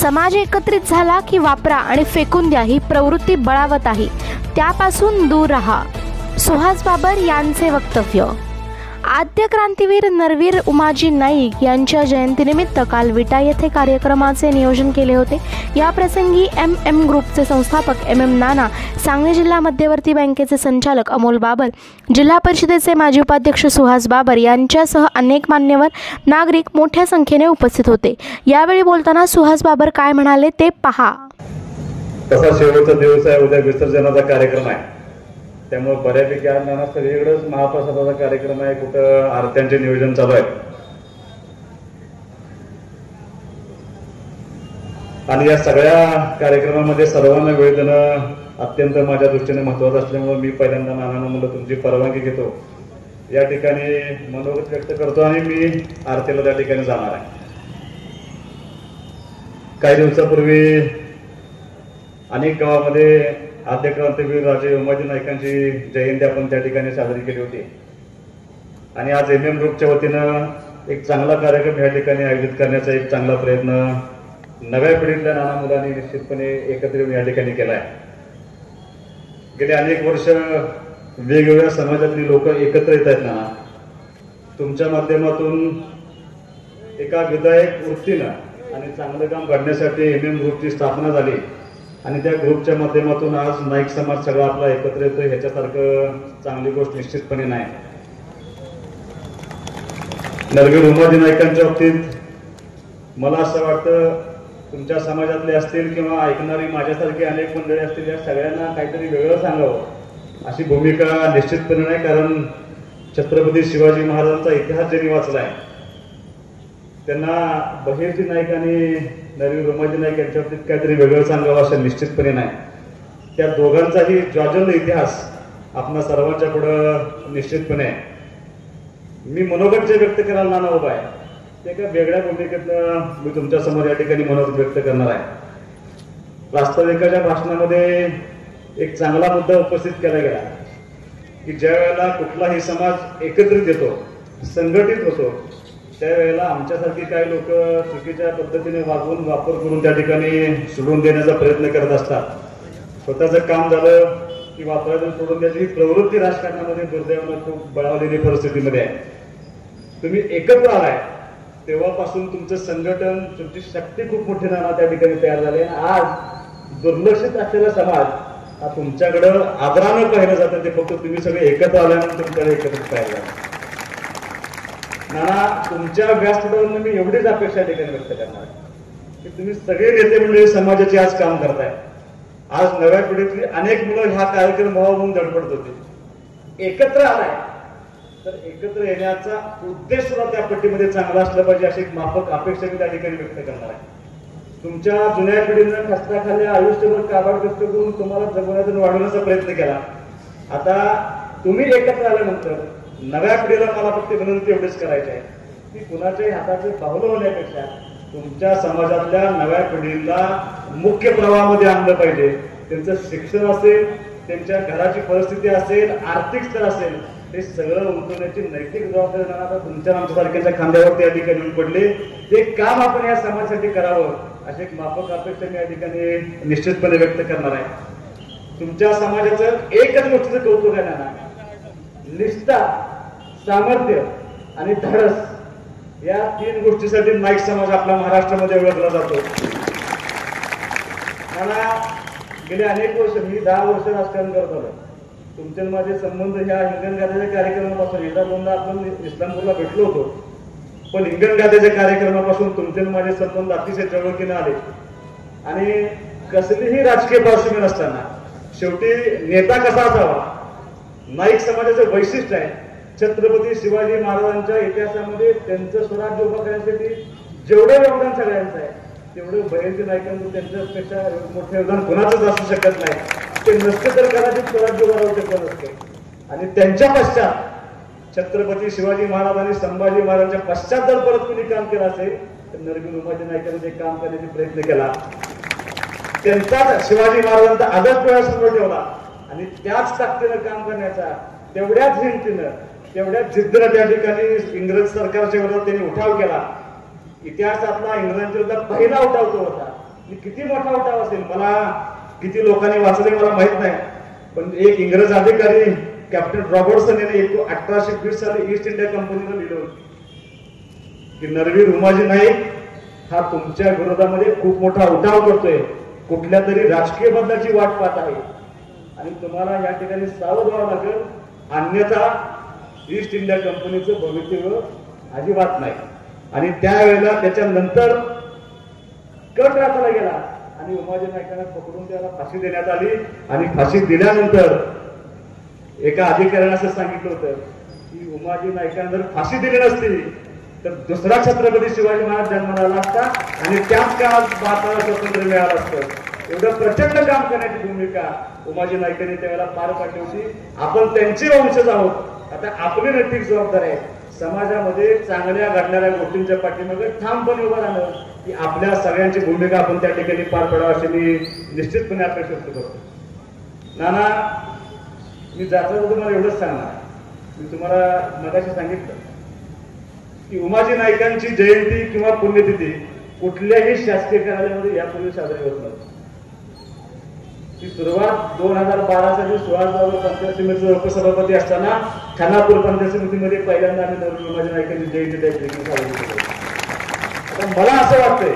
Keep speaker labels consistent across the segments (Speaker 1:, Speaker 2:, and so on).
Speaker 1: समाज एकत्रित झाला की वापरा आणि फेकून द्या ही प्रवृत्ती बळावत आहे, त्यापासून दूर राहा. सुहास बाबर यांचे वक्तव्य. आद्य क्रांतीवीर नरवीर उमाजी नाईक यांच्या जयंतीनिमित्त काल विटा येथे कार्यक्रमाचे नियोजन केले होते. या प्रसंगी MM ग्रुपचे संस्थापक MM नाना, सांगली जिल्हा मध्यवर्ती बँकेचे संचालक अमोल बाबर, जिल्हा परिषदेचे माजी उपाध्यक्ष सुहास बाबर यांच्यासह अनेक मान्यवर नागरिक मोठ्या संख्येने उपस्थित होते. यावेळी बोलताना सुहास बाबर काय म्हणाले ते पहा.
Speaker 2: तसा शेवटचा दिवस आहे, उद्या विसर्जनाचा कार्यक्रम आहे, त्यामुळे बऱ्यापैकी आज नाना सगळीकडेच महाप्रसादाचा कार्यक्रम आहे, कुठं आरत्यांचे नियोजन चालू आहे. आणि या सगळ्या कार्यक्रमामध्ये सर्वांना वेळ देणं अत्यंत माझ्या दृष्टीने महत्वाचं असल्यामुळे मी पहिल्यांदा नानांना म्हणलं तुमची परवानगी घेतो, या ठिकाणी मनोगत व्यक्त करतो आणि मी आरतीला त्या ठिकाणी जाणार आहे. काही दिवसापूर्वी अनेक गावामध्ये आद्य क्रांतीवीर राजे उमाजी नाईकांची जयंती आपण त्या ठिकाणी साजरी केली होती. आणि आज MM ग्रुपच्या वतीनं एक चांगला कार्यक्रम या ठिकाणी आयोजित करण्याचा एक चांगला प्रयत्न नव्या पिढीतल्या नाना मुलांनी निश्चितपणे एकत्र येऊन या ठिकाणी केला आहे. गेली अनेक वर्ष वेगवेगळ्या समाजातली लोक एकत्र येत आहेत नाना. तुमच्या माध्यमातून एका विधायक वृत्तीनं आणि चांगलं काम करण्यासाठी MM ग्रुपची स्थापना झाली आणि त्या ग्रुपच्या माध्यमातून आज नाईक समाज सगळा आपला एकत्र येतो, ह्याच्यासारखं चांगली गोष्ट निश्चितपणे नाही. नरवीर उमाजी नाईकांच्या बाबतीत मला असं वाटतं, तुमच्या समाजातले असतील किंवा ऐकणारी माझ्यासारखी अनेक मंडळी असतील, या सगळ्यांना काहीतरी वेगळं सांगावं अशी भूमिका निश्चितपणे नाही. कारण छत्रपती शिवाजी महाराजांचा इतिहास ज्यांनी वाचला आहे त्यांना बहिर्जी नाईक आणि नरवीर उमाजी नाईक यांच्या बाबतीत काहीतरी वेगळं सांगावं असं निश्चितपणे नाही. त्या दोघांचाही ज्वाजल इतिहास आपल्या सर्वांच्या पुढं निश्चितपणे मी मनोगत जे व्यक्त करायला नाना उभा आहे, ते एका वेगळ्या भूमिकेतनं मी तुमच्या समोर या ठिकाणी मनोगत व्यक्त करणार आहे. प्रास्ताविकाच्या भाषणामध्ये एक चांगला मुद्दा उपस्थित केला गेला की ज्या वेळेला कुठलाही समाज एकत्रित येतो, संघटित होतो, त्यावेळेला आमच्यासारखी काही लोक चुकीच्या पद्धतीने वागून वापर करून त्या ठिकाणी सोडून देण्याचा प्रयत्न करत असतात. स्वतःचं काम झालं की वापरायचं सोडून द्यायची ही प्रवृत्ती राजकारणामध्ये दुर्दैवानं खूप बळावलेली परिस्थितीमध्ये आहे. तुम्ही एकत्र आलाय तेव्हापासून तुमचं संघटन, तुमची शक्ती खूप मोठी नाना त्या ठिकाणी तयार झाली. आज दुर्लक्षित असलेला समाज हा तुमच्याकडं आदरानं पाहिलं जातं, ते फक्त तुम्ही सगळे एकत्र आल्यानंतर तुमच्याकडे एकत्र तयार झाला. नाना, तुमच्या व्यासपीठावरून मी एवढीच अपेक्षा ठिकाणी व्यक्त करणार की तुम्ही सगळे नेते मंडळी समाजाचे आज काम करताय. आज नव्या पिढीतली अनेक मुलं हा कार्यक्रम व्हावा म्हणून धडपडत होते. एकत्र आलाय तर एकत्र येण्याचा उद्देश सुद्धा त्या पट्टीमध्ये चांगला असला पाहिजे अशी एक माफक अपेक्षा मी त्या ठिकाणी व्यक्त करणार आहे. तुमच्या जुन्या पिढीनं कष्टाखाली आयुष्यभर काबाड कष्ट करून तुम्हाला जगवण्यातून वाढवण्याचा प्रयत्न केला. आता तुम्ही एकत्र आल्यानंतर नव्या पिढीला मला फक्त विनंती एवढीच करायची आहे की कुणाच्याही हाताचे पावलं होण्यापेक्षा तुमच्या समाजातल्या नव्या पिढीला मुख्य प्रवाहामध्ये आणलं पाहिजे. त्यांचं शिक्षण असेल, त्यांच्या घराची परिस्थिती असेल, आर्थिक स्तर असेल, हे सगळं उंचवण्याची नैतिक जबाबदारी आता तुमच्या आमच्यासारख्यांच्या खांद्यावरती या ठिकाणी येऊन पडले. ते काम आपण या समाजासाठी करावं अशी एक माफक अपेक्षा मी या ठिकाणी निश्चितपणे व्यक्त करणार आहे. तुमच्या समाजाचं एकच गोष्टीचं कौतुक आहे नाना, निष्ठा, सामर्थ्य आणि धाडस, या 3 गोष्टीसाठी नाईक समाज आपल्या महाराष्ट्रामध्ये ओळखला जातो. मला गेले अनेक वर्ष, मी 10 वर्ष राजकारण करत आलो. तुमचे माझे संबंध ह्या हिंगणघाटाच्या कार्यक्रमापासून, एकदा दोनदा आपण इस्लामपूरला भेटलो होतो, पण हिंगणघाटाच्या कार्यक्रमापासून तुमचे माझे संबंध अतिशय जवळकीने आले. आणि कसलीही राजकीय पार्श्वभूमी नसताना शेवटी नेता कसा असावा, नाईक समाजाचं वैशिष्ट्य आहे. छत्रपती शिवाजी महाराजांच्या इतिहासामध्ये त्यांचं स्वराज्य उभं करण्यासाठी जेवढं योगदान सगळ्यांचं आहे तेवढं बहिर्जी नाईकांचं त्यांच्यापेक्षा मोठं योगदान कोणाचंच असू शकत नाही. ते नसते तर कदाचित स्वराज्य उभं राहू शकत नसते. आणि त्यांच्या पश्चात छत्रपती शिवाजी महाराज आणि संभाजी महाराजांच्या पश्चात जर परत कोणी काम केलं असेल तर नरवीर उमाजी नाईकांनी ते काम करण्याचा प्रयत्न केला. त्यांचा शिवाजी महाराजांचा आदर्श डोळ्यासमोर ठेवला आणि त्याच ताकदीनं काम करण्याचा, तेवढ्याच हिमतीनं, तेवढ्याच जिद्दीनं त्या ठिकाणी इंग्रज सरकारच्या विरोधात त्यांनी उठाव केला. इतिहासातला इंग्रजांच्या विरोधात पहिला उठाव तो होता. किती मोठा उठाव असेल, मला किती लोकांनी वाचले मला माहित नाही, पण एक इंग्रज अधिकारी कॅप्टन रॉबर्टसन याने 1820 साली ईस्ट इंडिया कंपनीला लिहिलं होतं की नरवीर उमाजी नाईक हा तुमच्या विरोधामध्ये खूप मोठा उठाव करतोय, कुठल्या तरी राजकीय बदलाची वाट पाहत आहे आणि तुम्हाला या ठिकाणी सावध व्हावं लागेल, अन्यथा ईस्ट इंडिया कंपनीचं भवितव्य अजिबात नाही. आणि त्यावेळेला त्याच्यानंतर कट राखायला गेला आणि उमाजी नाईकांना पकडून त्याला फाशी देण्यात आली. आणि फाशी दिल्यानंतर एका अधिकाऱ्याने असं सांगितलं होतं की उमाजी नाईकांना जर फाशी दिली नसती तर दुसरा छत्रपती शिवाजी महाराज जन्माला आला असता आणि त्याच काळात भारताला स्वातंत्र्य मिळालं असतं. एवढं प्रचंड काम करण्याची भूमिका उमाजी नाईकांनी त्यावेळेला पार पाडली होती. आपण त्यांचे वंशज आहोत. आता आपली नैतिक जबाबदारी आहे समाजामध्ये चांगल्या घडणाऱ्या गोष्टींच्या पाठीमागे ठामपणे उभं राहणं, की आपल्या सगळ्यांची भूमिका आपण त्या ठिकाणी पार पाडावी अशी मी निश्चितपणे अपेक्षा व्यक्त करतो. नाना, मी जाता तुम्हाला एवढंच सांगणार, मी तुम्हाला मगाशी सांगितलं की उमाजी नाईकांची जयंती किंवा पुण्यतिथी कुठल्याही शासकीय कार्यालयामध्ये यापूर्वी साजरी होत नव्हती. ती सुरुवात 2012 साली सुहासबाबर पंचायत समितीचे उपसभापती असताना खानापूर पंचायत समितीमध्ये पहिल्यांदा आम्ही नरवीर उमाजी नाईकांची जयंती त्या ठिकाणी साजरी केली. आता मला असं वाटतंय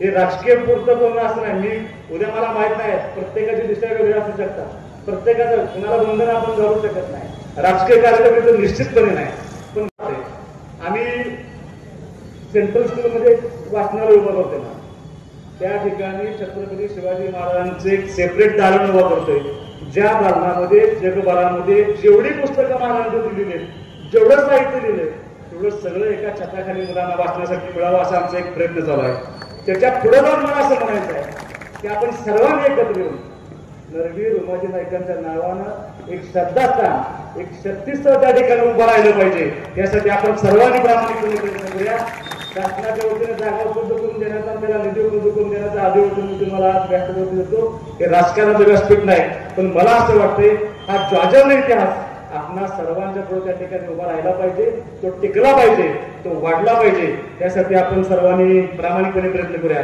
Speaker 2: हे राजकीय पुरतं करणं असं नाही. मी उद्या मला माहित नाही, प्रत्येकाची दिशा वेगळी असू शकतात, प्रत्येकाचं कुणाला बंधन आपण घालू शकत नाही, राजकीय कार्यक्रम निश्चितपणे नाही. पण आम्ही सेंट्रल स्कूलमध्ये वाचनालय उभं करतो ना, त्या ठिकाणी छत्रपती शिवाजी महाराजांचे एक सेपरेट दालन उभा करतोय, ज्या दालनामध्ये जगभरामध्ये जेवढी पुस्तकं महाराजांनी दिलेली आहेत, जेवढं साहित्य लिहिलंय तेवढं सगळं एका छताखाली मुलांना वाचण्यासाठी मिळावं असा आमचा एक प्रयत्न चालू आहे. त्याच्या पुढे जाऊन मला असं म्हणायचं आहे की आपण सर्वांनी एकत्र येऊन नरवीर उमाजी नाईकांच्या नावानं एक श्रद्धास्थान, एक शक्तीस्थळ त्या ठिकाणी उभं राहिलं पाहिजे. त्यासाठी आपण सर्वांनी प्रामाणिकपणे प्रयत्न करूया. शासनाच्या वतीने जागा उपलब्ध करून देण्याचा, आपल्याला निधी उपलब्ध करून देण्याचा आधी मी तुम्हाला व्यक्त करून देतो. हे राजकारणाचं व्यासपीठ नाही, पण मला असं वाटतंय हा ज्वाजर इतिहास आपणा सर्वांच्या पुढे त्या ठिकाणी उभा राहिला पाहिजे, तो टिकला पाहिजे, तो वाढला पाहिजे. त्यासाठी आपण सर्वांनी प्रामाणिकपणे प्रयत्न करूया.